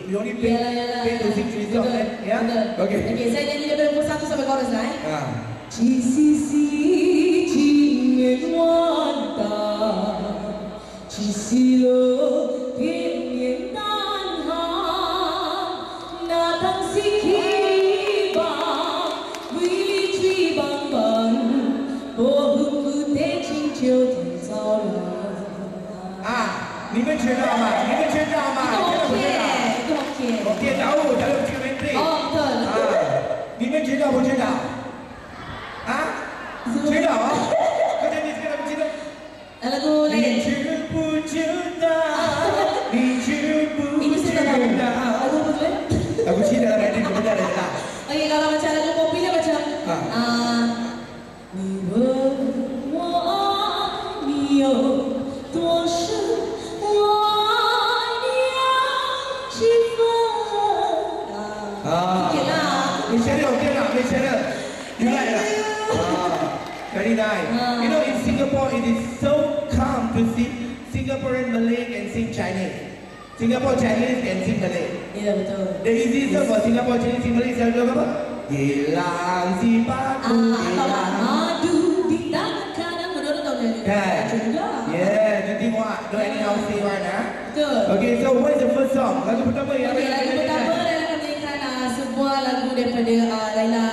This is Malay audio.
We only pay to sing 3 songs. Ya? Okay. Okay, saya nyanyi daripada verse 1 sampai chorus lah. Ci si jing wan ta, ci si lo bien bien dan ha, na tang si ki ba, wi li chui bang bang, bo hu hu de jing jiu de zao la. 你们知道吗？你们知道吗？我电脑我还有这个问题。哦，对。你们知道不知道？知道啊？刚才你知道不知道？lagu lain. 你知不知道？你知不知道？ Lagu apa tu? Lagu Cina lah, nanti kemudian ada tak? Okay, kalau macam lagu popular macam你问我爱你有多深，我爱你有几分。sikit lah. 你学的 OK 了，你学的，你来了。Very nice. You know, in Singapore, it is so calm to see Singaporean Malay can sing Chinese. Singapore Chinese can sing Malay. Ya, betul. The easiest song for Singapore Chinese sing Malay is apa? Hilang si batu, hilang. Madu di tangan kanan, menurut tahu nyanyi. Kan? Juga. Yeah, nanti muak. Don't anyhow say one, Betul. Okay, so what is the first song? Lagu pertama yang Okay, lagu pertama adalah kami akan sebuah lagu daripada Laila